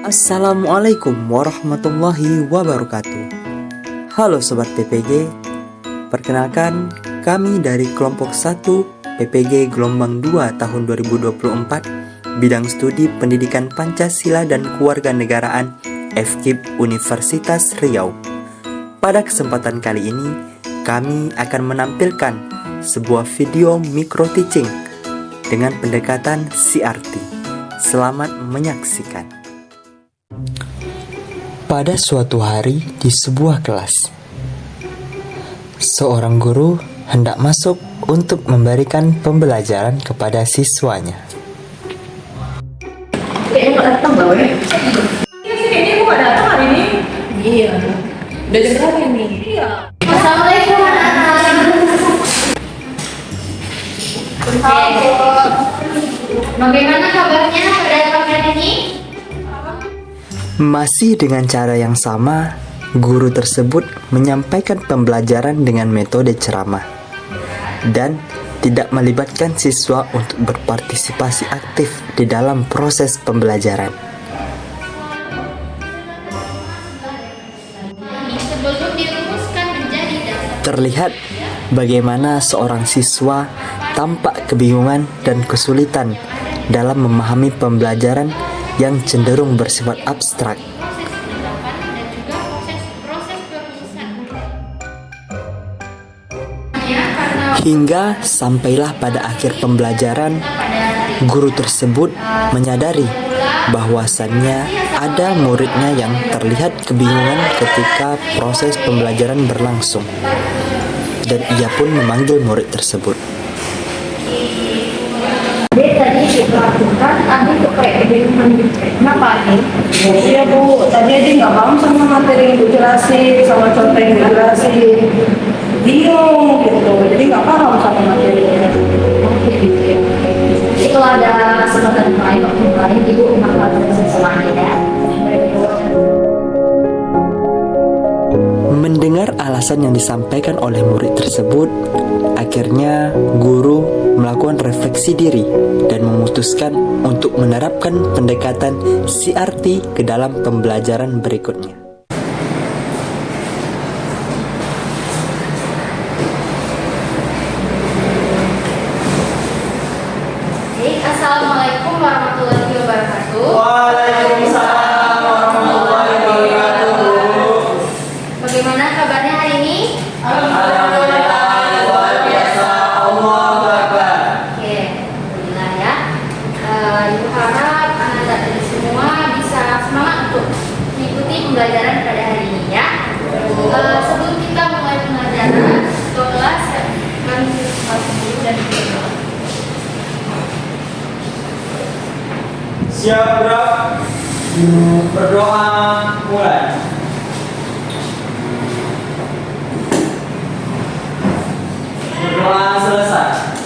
Assalamualaikum warahmatullahi wabarakatuh. Halo Sobat PPG, perkenalkan kami dari kelompok 1 PPG Gelombang 2 tahun 2024 bidang studi pendidikan Pancasila dan Kewarganegaraan FKIP Universitas Riau. Pada kesempatan kali ini, kami akan menampilkan sebuah video micro teaching dengan pendekatan CRT. Selamat menyaksikan. Pada suatu hari di sebuah kelas, seorang guru hendak masuk untuk memberikan pembelajaran kepada siswanya. Kayaknya nggak datang gawe. Iya sih, kayaknya aku nggak datang hari ini. Iya. Udah jam berapa ini? Iya. Assalamualaikum warahmatullahi. Bagaimana kabarnya pada pagi ini? Masih dengan cara yang sama, guru tersebut menyampaikan pembelajaran dengan metode ceramah dan tidak melibatkan siswa untuk berpartisipasi aktif di dalam proses pembelajaran. Sebelum dirumuskan menjadi dasar. Terlihat bagaimana seorang siswa tampak kebingungan dan kesulitan dalam memahami pembelajaran yang cenderung bersifat abstrak. Proses penerapan dan juga proses perumusan. Hingga sampailah pada akhir pembelajaran, guru tersebut menyadari bahwasannya ada muridnya yang terlihat kebingungan ketika proses pembelajaran berlangsung, dan ia pun memanggil murid tersebut. Tadi diperhatikan, Adi tuh kayak kebingungan gitu. Kenapa Adi? Iya Bu, tadi Adi nggak paham sama materi yang dijelasin, sama contoh yang dijelasin. Bingung gitu, jadi nggak paham sama materinya. Oke gitu ya. Jadi kalau ada kesempatan lain waktu lain, Ibu melakukan sesuatu ya. Mendengar alasan yang disampaikan oleh murid tersebut, akhirnya guru melakukan refleksi diri dan memutuskan untuk menerapkan pendekatan CRT ke dalam pembelajaran berikutnya. Baik, Assalamualaikum warahmatullahi wabarakatuh. Waalaikumsalam warahmatullahi wabarakatuh. Bagaimana kabarnya hari ini? Alhamdulillah, luar biasa, Allahu Akbar. Oke, alhamdulillah ya. Ibu harap anak-anak dari semua bisa semangat untuk mengikuti pembelajaran pada hari ini ya. Sebelum kita mulai pembelajaran, kelas kami dulu dan berdoa. Siap gerak, berdoa mulai. Berdoa selesai.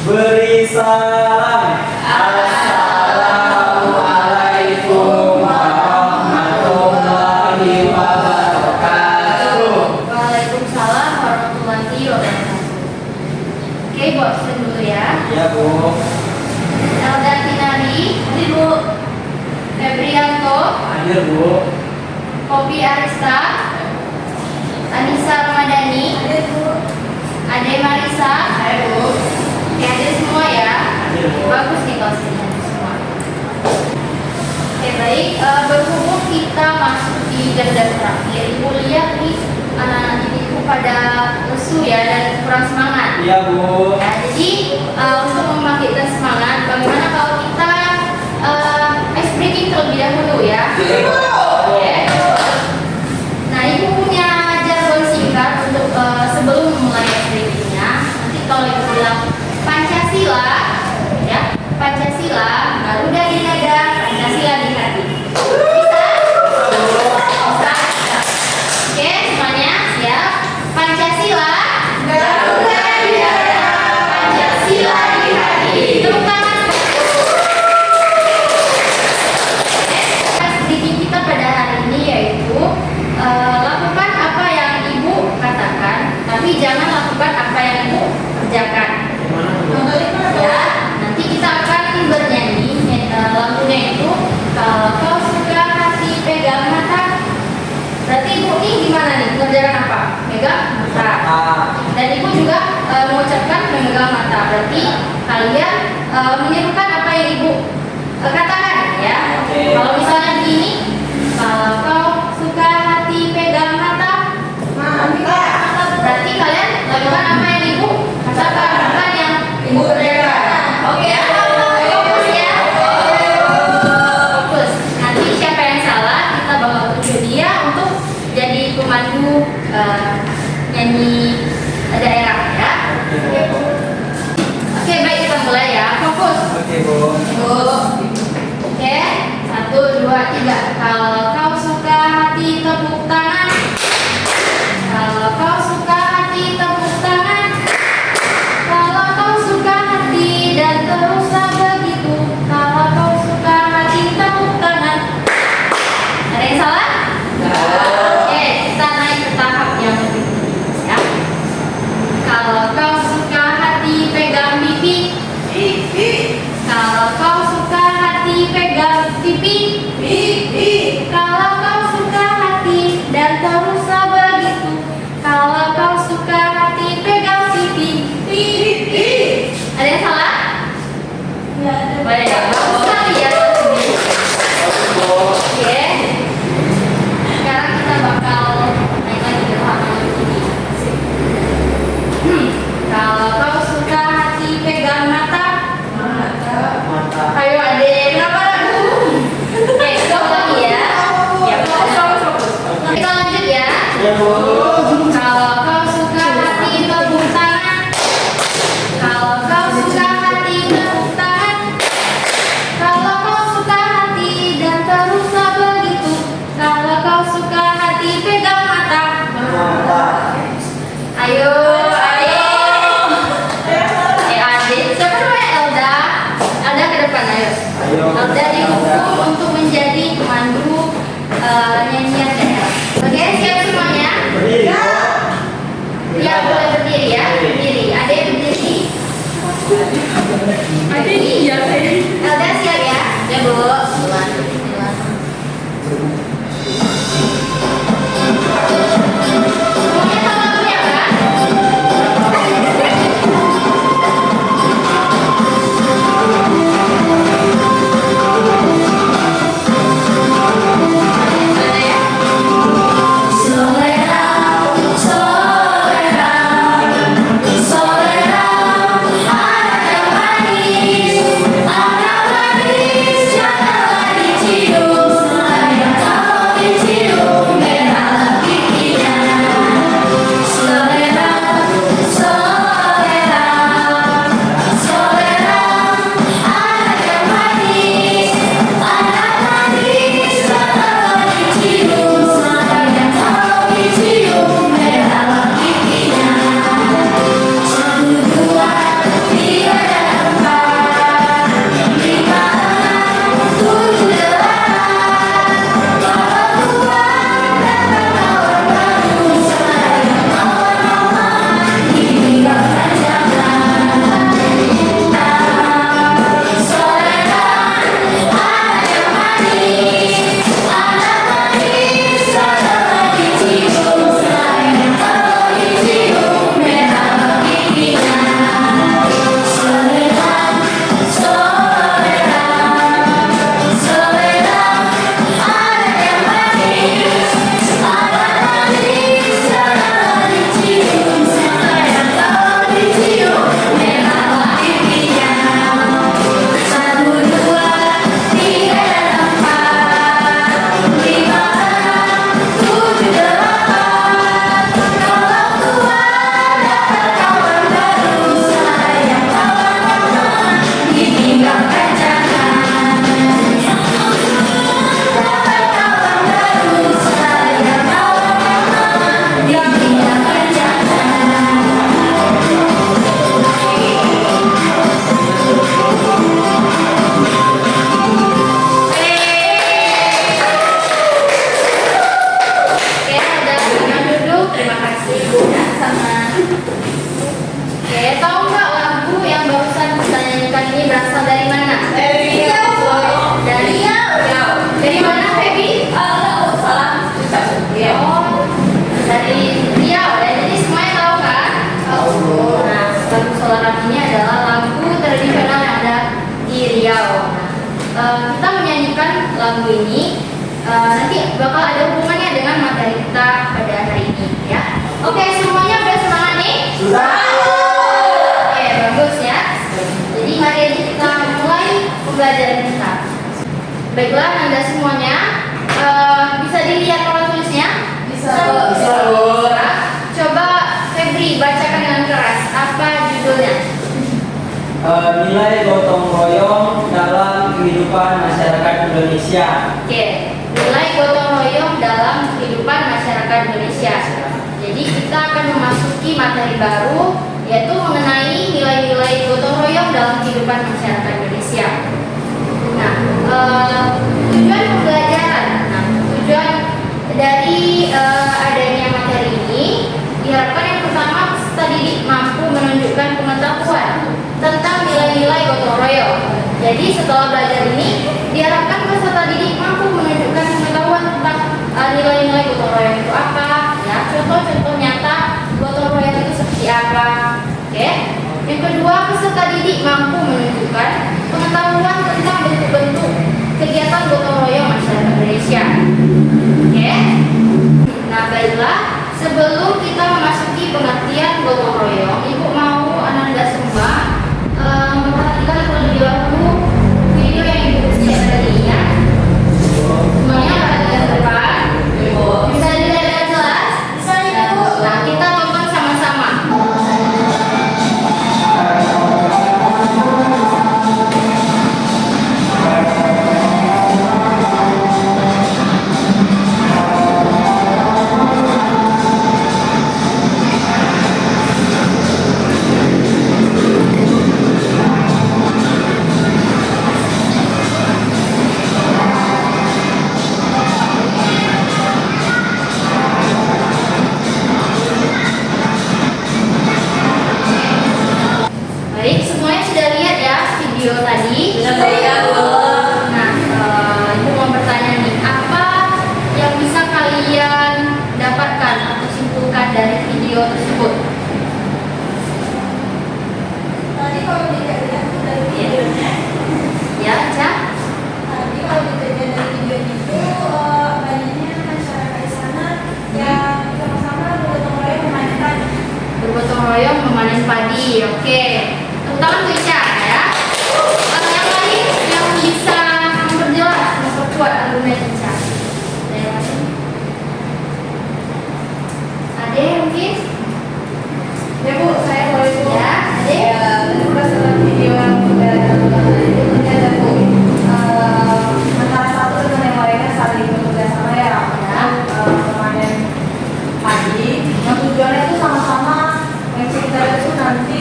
Beri salam. Assalamualaikum warahmatullahi wabarakatuh. Waalaikumsalam warahmatullahi wabarakatuh. Oke, Bu, absen dulu ya. Ya Bu. Elda Tinari, hadir Bu. Febrianto, Hadir Bu. Kopi Arista, Anissa Ramadhani, Ade Marisa, Oke, hadir semua ya. Hadir Bu. Bagus nih kalau hadir semua. Oke, baik. Berhubung kita masuk di jam-jam terakhir, Ibu lihat nih anak-anak ibu pada lesu ya dan kurang semangat. Iya Bu. Ya, jadi untuk membangkitkan semangat, bagaimana kalau kita ice breaking terlebih dahulu ya? Oke. Nah, Ibu punya jargon singkat untuk sebelum memulai ice breakingnya. Nanti kalau Ibu bilang Pancasila, ya Pancasila, Garuda di dada, Pancasila di hati. Bisa? Bisa? Oke, semuanya siap? Pancasila, Garuda di dada, Pancasila di hati. Tepuk tangan pegang mata. Berarti kalian menirukan apa yang ibu katakan ya. Kalau misalnya begini, kalau kau suka hati pegang mata, berarti kalian lakukan apa yang ibu katakan, bukan yang ibu kerjakan. Oke, fokus ya. Fokus. Nanti siapa yang salah kita bakal tunjuk dia untuk jadi pemandu nyanyi daerah ya. Oke, baik kita mulai ya. Fokus. Oke, Bu. Oke, 1, 2, 3. Kalau kau suka hati tepuk tangan. Kalau kau suka hati tepuk tangan. Kalau kau suka hati dan teruslah begitu. Kalau kau suka hati tepuk tangan. Ada yang salah? Oke, kita naik ke tahap yang lebih ya. Kalau kau suka hati pegang pipi. Kalau kau suka hati pegang pipi. Kalau kau suka hati dan teruslah begitu. Kalau kau suka hati pegang pipi. Ada yang salah? Boleh ya? Bagus sekali ya. Oke. Sekarang kita bakal naik lagi ke tahap yang lebih tinggi. Kalau kau suka hati pegang mata. Ayo adek, kenapa ragu? Oke, stop lagi ya. Ya, fokus. Kita lanjut ya. Ya, Bu. Kalau kau suka hati tepuk tangan. Kalau kau suka hati tepuk tangan. Kalau kau suka hati dan teruslah begitu. Kalau kau suka hati pegang mata. Ayo, adek. Adik. Siapa namanya Elda? Elda ke depan, ayo. Elda dihukum untuk menjadi pemandu nyanyian daerah. Oke, siap semuanya? Berdiri, Bu. Ya, boleh berdiri ya. Berdiri. Adek berdiri. Berdiri. Elda siap ya? Ya, Bu. Semuanya tahu lagunya kan? kita menyanyikan lagu ini nanti bakal ada hubungannya dengan materi kita pada hari ini ya. Oke, semuanya udah semangat nih? Sudah. Oke, bagus ya. Jadi hari ini kita mulai pembelajaran kita. Baiklah, Anda semuanya bisa dilihat pola tulisnya? Bisa. Bu. Coba Febri bacakan dengan keras. Apa judulnya? Nilai gotong royong dalam kehidupan masyarakat Indonesia. Oke, nilai gotong royong dalam kehidupan masyarakat Indonesia. Jadi kita akan memasuki materi baru, yaitu mengenai nilai-nilai gotong royong dalam kehidupan masyarakat Indonesia. Nah, tujuan pembelajaran, tujuan dari adanya materi ini diharapkan yang pertama peserta didik mampu menunjukkan pengetahuan tentang nilai-nilai gotong royong. Jadi setelah belajar ini diharapkan peserta didik mampu menunjukkan pengetahuan tentang nilai-nilai gotong royong itu apa, ya contoh-contoh nyata gotong royong itu seperti apa. Oke. Yang kedua, peserta didik mampu menunjukkan pengetahuan tentang bentuk-bentuk kegiatan gotong royong masyarakat Indonesia. Oke. Nah, baiklah, sebelum kita memasuki pengertian gotong royong, Ibu mau Ananda semua memperhatikan terlebih dahulu video yang Ibu siapkan tadi ya. Semuanya perhatikan ke depan. Bisa dilihat dengan jelas? Bisa Ibu. Nah, kita tonton sama-sama. Baik, semuanya sudah lihat ya video tadi? Sudah lihat, Bu. Nah, Ibu mau bertanya nih, apa yang bisa kalian dapatkan atau simpulkan dari video tersebut? Tadi kalau dilihat dari videonya, Ya, Ca? tadi kalau dilihat dari video itu banyaknya masyarakat di sana yang sama-sama bergotong royong memainkan. Bergotong royong memanen padi. Oke. Tepuk tangan untuk Ica ya. Yang lain yang bisa memperjelas, memperkuat argumen Ica. Ada yang lain? Ada mungkin? Ya Bu, saya boleh Bu. Ya, ada. Ya, tadi berdasarkan video yang sudah ada Bu, antara satu dengan yang lainnya saling bekerja sama ya, memanen padi. Yang tujuannya itu sama-sama yang kita lihat itu nanti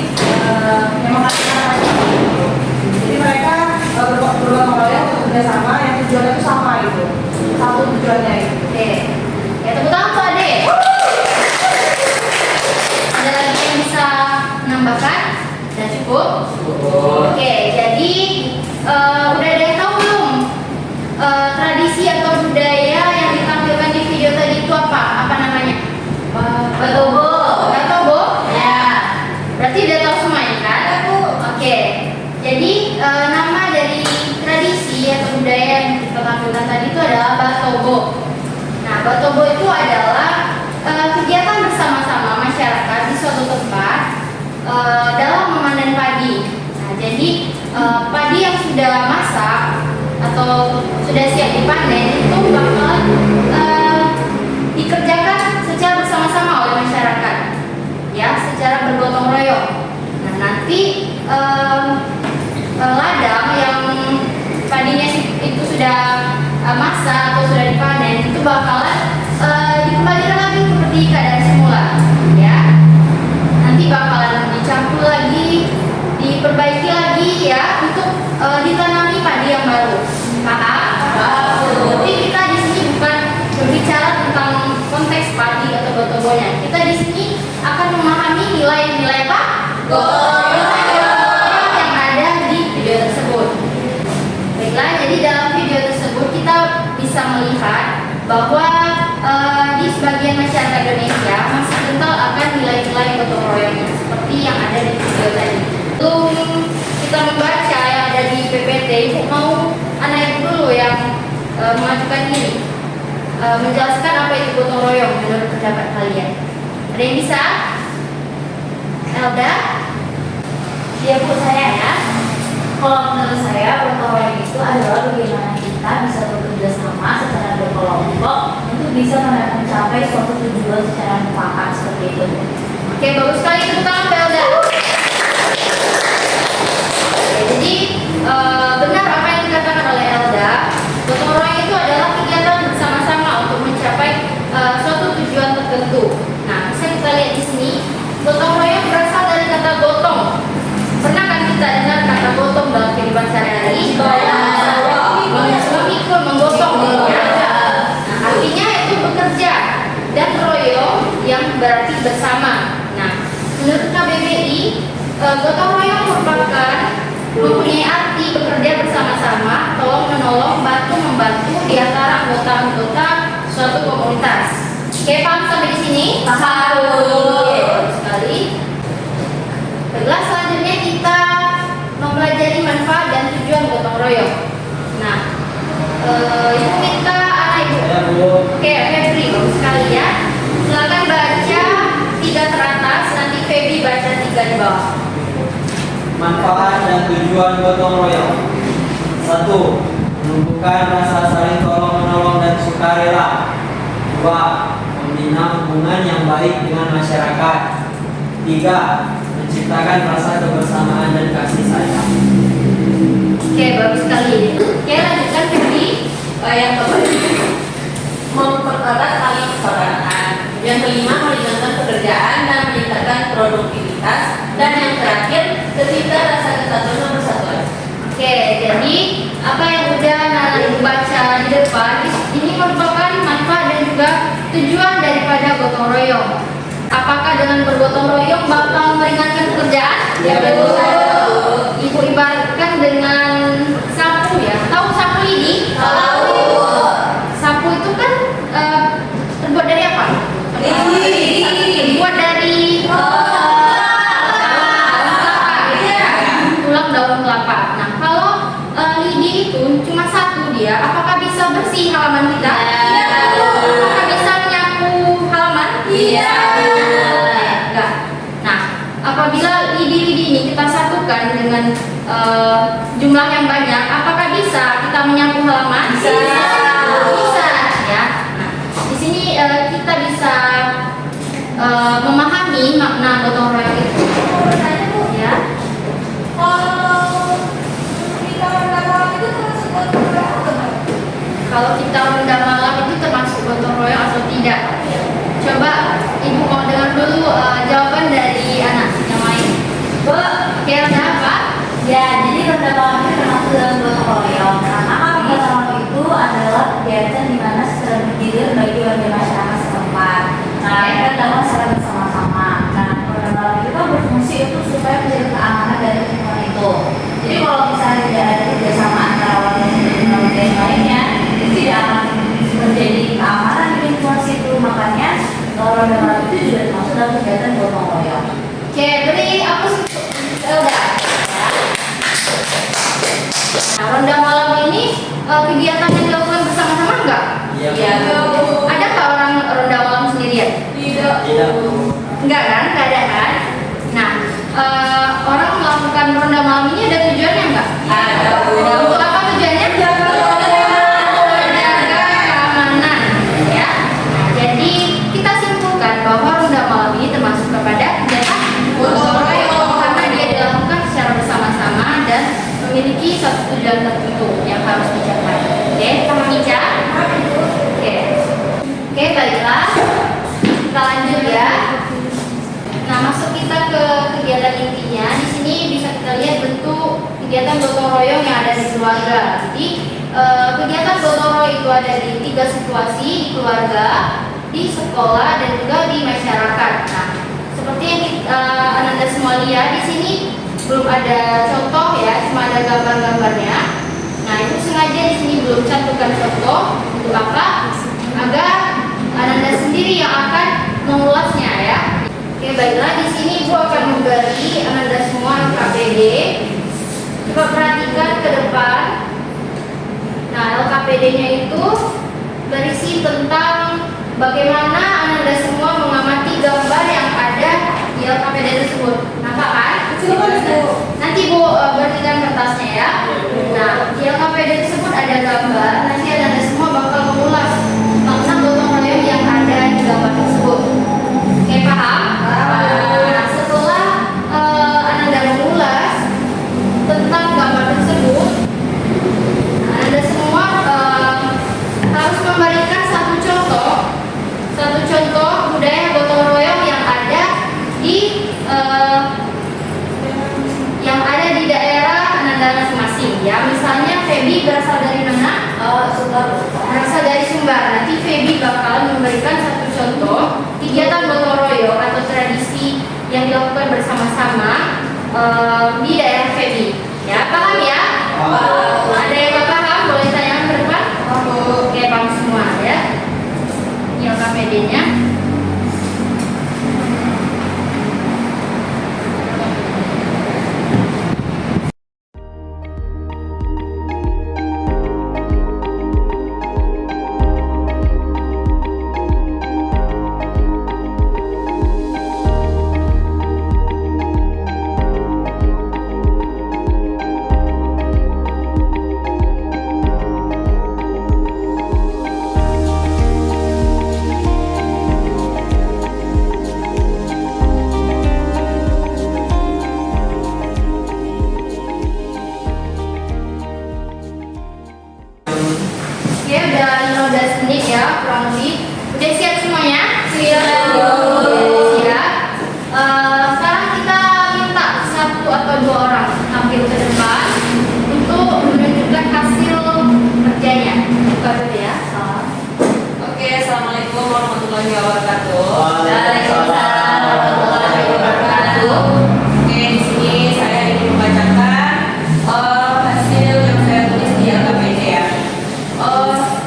yang menghasilkan padi. Jadi mereka bergotong royong bekerja sama, yang tujuannya itu sama itu, satu tujuannya itu. Oke. Ya, tepuk tangan untuk Ade. Ada lagi yang bisa menambahkan? Sudah cukup? Oke, jadi udah ada yang tahu belum tradisi atau budaya yang ditampilkan di video tadi itu apa? Apa namanya? Batobo. Batobo? Ya. Berarti udah tahu semuanya kan? Oke. Jadi nama dari tradisi atau budaya yang kita tampilkan tadi itu adalah Batobo. Nah, Batobo itu adalah kegiatan bersama-sama masyarakat di suatu tempat dalam memanen padi. Nah, jadi padi yang sudah masak atau sudah siap dipanen itu bakal dikerjakan secara bersama-sama oleh masyarakat, ya, secara bergotong royong. Nah, nanti ladang yang padinya itu sudah masak atau sudah dipanen itu bakalan dikembalikan lagi seperti keadaan semula, ya. Nanti bakalan dicampur lagi, diperbaiki lagi ya untuk ditanami padi yang baru. Paham? Tapi kita di sini bukan berbicara tentang konteks padi atau gotobonya. Kita di sini akan memahami nilai-nilai apa? Gotong royong yang ada di video tersebut. Baiklah, jadi dalam video tersebut kita bisa melihat bahwa di sebagian masyarakat Indonesia masih kental akan nilai-nilai gotong royongnya seperti yang ada di video tadi. Sebelum kita membaca yang ada di PPT, Ibu mau anak Ibu mengajukan diri, menjelaskan apa itu gotong royong menurut pendapat kalian. Ada yang bisa? Elda? Ya Bu, saya ya. Kalau menurut saya gotong royong itu adalah bagaimana kita bisa bekerja sama secara berkelompok untuk bisa mencapai suatu tujuan secara mufakat seperti itu. Oke, bagus sekali, tepuk tangan untuk Elda. Jadi benar apa yang dikatakan oleh Elda, gotong royong itu adalah kegiatan bersama-sama untuk mencapai suatu tujuan tertentu. Nah, bisa kita lihat di sini, gotong royong berasal dari kata gotong. Pernah kan kita dengar kata gotong dalam kehidupan sehari-hari? Memikul, menggotong, bekerja. Nah, artinya itu bekerja, dan royong yang berarti bersama. Nah, menurut KBBI, gotong royong merupakan mempunyai arti bekerja bersama-sama, tolong menolong, bantu membantu di antara anggota-anggota suatu komunitas. Oke, paham sampai di sini? Paham. Oke, bagus sekali. Baiklah, selanjutnya kita mempelajari manfaat dan tujuan gotong royong. Nah, ibu minta anak ibu. Saya Bu. Oke, Febri, bagus sekali ya. Silakan baca 3 teratas, nanti Febri baca 3 di bawah. Manfaat dan tujuan gotong royong. 1. Menumbuhkan rasa saling tolong menolong dan sukarela. 2. Membina hubungan yang baik dengan masyarakat. 3. Menciptakan rasa kebersamaan dan kasih sayang. Oke, bagus sekali. Oke, lanjutkan Febri. Yang keempat, mempererat tali persaudaraan. Yang kelima, meringankan pekerjaan dan meningkatkan produktivitas. Dan yang terakhir, tercipta rasa kesatuan dan persatuan. Oke, jadi apa yang udah Nana ibu baca di depan ini merupakan manfaat dan juga tujuan daripada gotong royong. Apakah dengan bergotong royong bakal meringankan pekerjaan? Ya, betul. Ibu ibaratkan dengan sapu ya. Tahu sapu lidi? Tahu. Sapu itu kan terbuat dari apa? Lidi. Terbuat dari tulang daun kelapa. Nah, kalau lidi itu cuma satu dia, apakah bisa bersih halaman kita? Iya. Apakah bisa menyapu halaman? Iya. Enggak. Nah, apabila lidi-lidi ini kita satukan dengan jumlah yang banyak, apakah bisa kita menyapu halaman? Bisa. Bisa, ya. Nah, di sini kita bisa memahami makna gotong royong itu. Bertanya Bu, ya. Kalau kita undang malam itu termasuk gotong royong atau tidak? Coba ibu mau dengar dulu jawaban dari anak yang lain. Bu, Oke, ada apa? ya, jadi ronda malam itu termasuk dalam gotong royong. Karena ronda malam itu adalah kegiatan di mana secara bergilir bagi warga masyarakat setempat. Nah, mereka dalam secara bersama-sama. Nah, ronda malam itu kan berfungsi untuk supaya menjaga keamanan dari lingkungan itu. Jadi kalau misalnya tidak ada kerjasama antara warga dan warga yang lainnya, itu tidak akan terjadi keamanan di lingkungan situ. Makanya ronda malam itu juga termasuk dalam kegiatan gotong royong. Oke, beri aku udah. Nah, ronda malam ini kegiatan yang dilakukan bersama-sama enggak? Iya. Ada nggak orang ronda malam sendirian? Tidak. Tidak Bu. Enggak kan? Enggak ada kan? Nah, orang melakukan ronda malam ini ada tujuannya enggak? Ada, Bu. Untuk apa tujuannya? Menjaga keamanan, ya. Nah, jadi kita simpulkan bahwa ronda malam ini termasuk kepada kegiatan gotong royong karena dia dilakukan secara bersama-sama dan memiliki suatu tujuan tertentu yang harus dicapai. Oke, paham Ica? Oke. Oke, baiklah. Kita lanjut ya. Nah, masuk kita ke kegiatan intinya. Di sini bisa kita lihat bentuk kegiatan gotong royong yang ada di keluarga. Jadi kegiatan gotong royong itu ada di 3 situasi, di keluarga, di sekolah, dan juga di masyarakat. Nah, seperti yang Ananda semua lihat di sini belum ada contoh ya, cuma ada gambar-gambarnya. Nah, itu sengaja di sini belum cantumkan contoh untuk apa? Agar Ananda sendiri yang akan mengulasnya ya. Oke, baiklah, di sini Ibu akan memberi Ananda semua LKPD. Coba perhatikan ke depan. Nah, LKPD LKPD-nya itu berisi tentang bagaimana Anda semua mengamati gambar yang ada di LKPD tersebut. Nampak kan? Nanti Bu berikan kertasnya ya. Nah, di LKPD tersebut ada gambar. Nanti Anda semua bakal mengulas makna gotong royong yang ada di gambar tersebut. Oke, paham? Nah, setelah Anda mengulas tentang gambar tersebut, Anda semua harus memberikan satu contoh budaya gotong royong yang ada di daerah Anda masing-masing ya. Misalnya Feby berasal dari mana? Sumbar. Berasal dari Sumbar. Nanti Feby bakal memberikan satu contoh kegiatan gotong royong atau tradisi yang dilakukan bersama-sama di daerah Feby. Ya, paham ya? Ada yang nggak paham? Boleh tanya ke depan? Oke, paham semua ya. Ini LKPD-nya. Oke, udah 15 menit ya, kurang lebih. Udah siap semuanya? Siap. Sekarang kita minta satu atau dua orang tampil ke depan untuk menunjukkan hasil kerjanya. Buka dulu ya. Oke, assalamualaikum warahmatullahi wabarakatuh. Waalaikumsalam warahmatullahi wabarakatuh. Oke, di sini saya ingin membacakan hasil yang saya tulis di LKPD ya.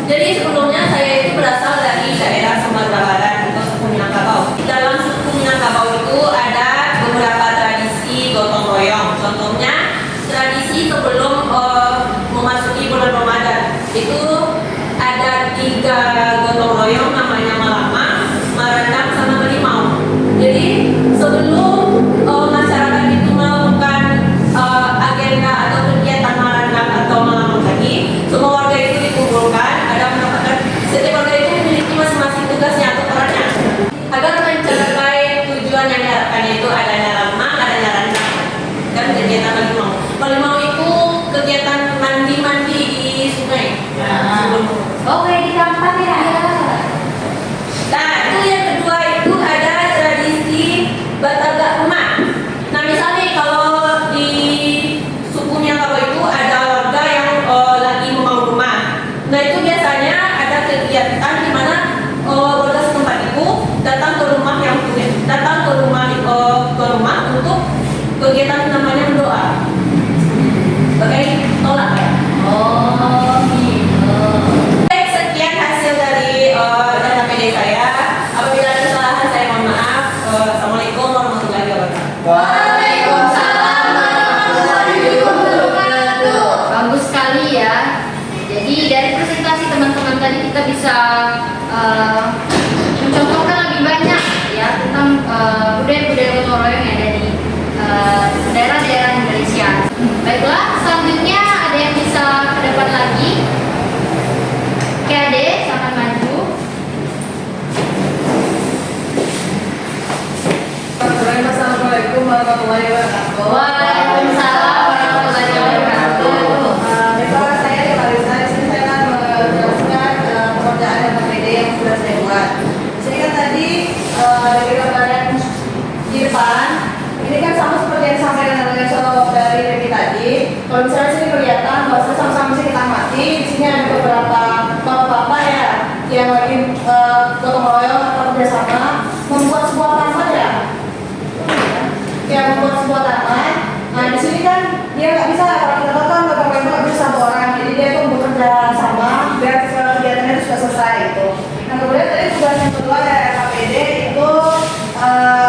Jadi sebelumnya saya itu berasal dari daerah Sumatera Barat atau suku Minangkabau. Di dalam suku Minangkabau itu ada beberapa tradisi gotong royong. Contohnya tradisi sebelum memasuki bulan Ramadan itu ada 3 gotong royong namanya Malama, Marandang, sama Melimau. Jadi sebelum masyarakat itu melakukan agenda atau kegiatan Marandang atau Malama tadi, semua warga itu dikumpulkan. Setiap warga itu memiliki masing-masing tugasnya atau perannya agar mencapai tujuan yang diharapkannya itu adanya lama, adanya randang dan kegiatan Melimau. Melimau itu kegiatan mandi-mandi di sungai. Oke, di tempat ya. Nah, itu yang kedua itu ada tradisi batagak rumah. Nah, misalnya kalau di suku Minangkabau itu ada warga yang lagi membangun rumah. Nah, itu biasanya ada kegiatan di mana warga setempat itu datang ke rumah untuk kegiatan namanya berdoa. Oke, tolak ya. Oh, gitu. Baik, sekian hasil dari LKPD saya. Apabila ada kesalahan saya mohon maaf. Assalamualaikum warahmatullahi wabarakatuh. Waalaikumsalam warahmatullahi wabarakatuh. Bagus sekali ya. Jadi dari presentasi teman-teman tadi kita bisa mencontohkan lebih banyak ya tentang budaya-budaya gotong royong yang ada di daerah-daerah Indonesia. Baiklah, selanjutnya ada yang bisa ke depan lagi. Oke, Ade, silakan maju. Assalamualaikum warahmatullahi wabarakatuh. Waalaikumsalam warahmatullahi wabarakatuh. Baiklah, saya di Marisa. Di sini saya akan menjelaskan pekerjaan LKPD yang sudah saya buat. Di sini kan tadi dari gambaran di depan, ini kan sama seperti yang disampaikan oleh contoh dari Reki tadi. Kalau misalnya sini kelihatan bahwa sama-sama sini kita amati, di sini ada beberapa bapak-bapak ya yang lagi gotong royong atau kerjasama membuat sebuah taman ya. Ya, membuat sebuah taman. Nah, di sini kan dia nggak bisa, kalau kita tahu kan gotong royong itu nggak bisa satu orang, jadi dia tuh bekerja sama biar kegiatannya itu sudah selesai itu. Nah, kemudian tadi tugas yang kedua dari LKPD itu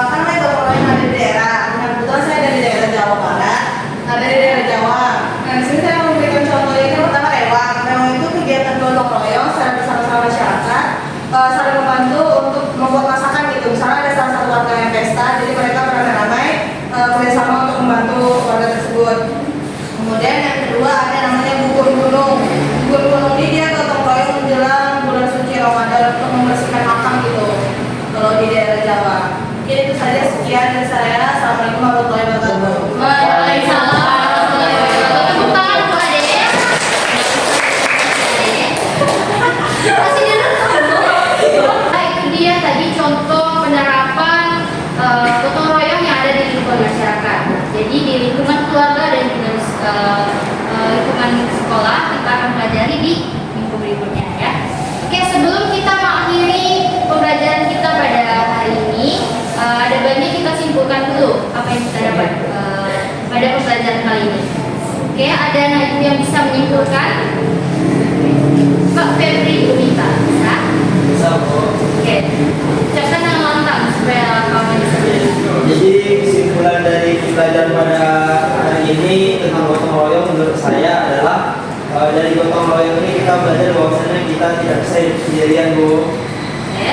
kan saya gotong royong ada di daerah. Nah, kebetulan saya dari daerah Jawa Barat. Nah, dari daerah Jawa. Nah, di sini saya memberikan contohnya ini pertama rewang. Rewang itu kegiatan gotong Masih dulu. Nah, itu dia tadi contoh penerapan gotong royong yang ada di lingkungan masyarakat. Jadi di lingkungan keluarga dan juga lingkungan sekolah kita akan pelajari di minggu berikutnya ya. Oke, sebelum kita mengakhiri pembelajaran kita pada hari ini, ada banyak kita simpulkan dulu apa yang kita dapat pada pembelajaran kali ini. Oke, ada anak ibu yang bisa menyimpulkan? Pak Febri Yunita, bisa? Bisa, Bu. Oke, ucapkan dengan lantang supaya kamu bisa mendengar. Jadi kesimpulan dari pembelajaran pada hari ini tentang gotong royong menurut saya adalah dari gotong royong ini kita belajar bahwasanya kita tidak bisa hidup sendirian, Bu. Oke,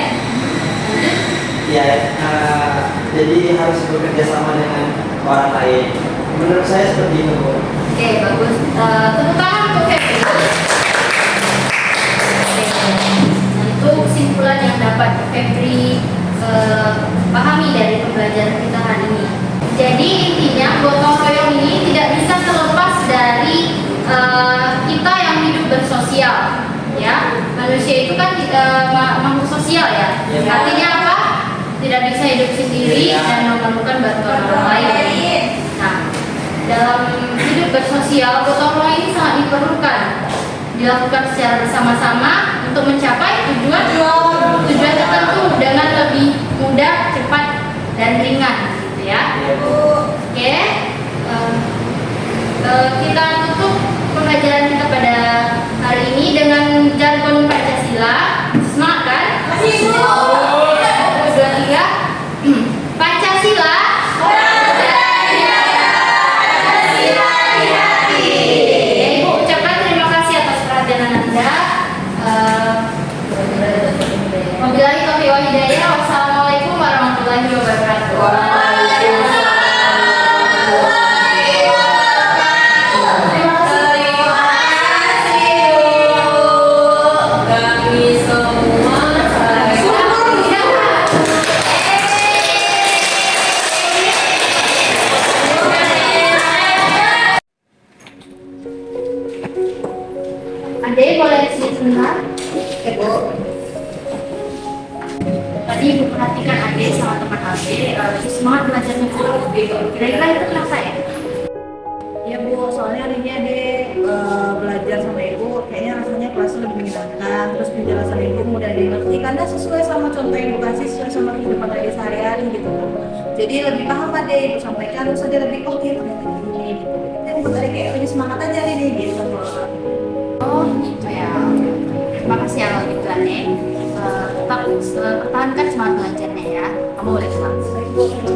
Ya, jadi harus bekerja sama dengan orang lain. Menurut saya seperti itu, Bu. oke, bagus. Tepuk tangan untuk Febri. Oke, untuk kesimpulan yang dapat Febri pahami dari pembelajaran kita hari ini. Jadi intinya gotong royong ini tidak bisa terlepas dari kita yang hidup bersosial, ya. Manusia itu kan makhluk sosial ya. Artinya apa? Tidak bisa hidup sendiri dan memerlukan bantuan orang lain. Nah, dalam hidup bersosial gotong royong ini sangat diperlukan, dilakukan secara bersama-sama untuk mencapai tujuan tertentu dengan lebih mudah, cepat, dan ringan, gitu ya. Oke, kita tutup pembelajaran kita pada hari ini dengan jargon Pancasila. Semangat kan? Satu, dua, tiga. Pancasila. Ibu ucapkan terima kasih atas perhatian Anda. Wabillahi taufiq wal hidayah. Wassalamualaikum warahmatullahi wabarakatuh. Adek boleh sini sebentar? Oke, Bu. Tadi Ibu perhatikan Adek sama teman Adek, semangat belajarnya Bu. Kira-kira itu kenapa ya? Ya Bu, soalnya hari ini Adek belajar sama Ibu, kayaknya rasanya kelasnya lebih menyenangkan. Terus penjelasan Ibu mudah dimengerti karena sesuai sama contoh yang Ibu kasih, sesuai sama kehidupan Adek sehari-hari gitu. Jadi lebih paham Adek, Ibu sampaikan, terus Adek lebih oke ternyata gini gitu. Yang buat Adek kayak lebih semangat aja hari ini gitu. Oh gitu ya. Terima kasih ya kalau gitu Adek. Tetap pertahankan semangat belajarnya ya. Kamu boleh pulang. Baik Bu.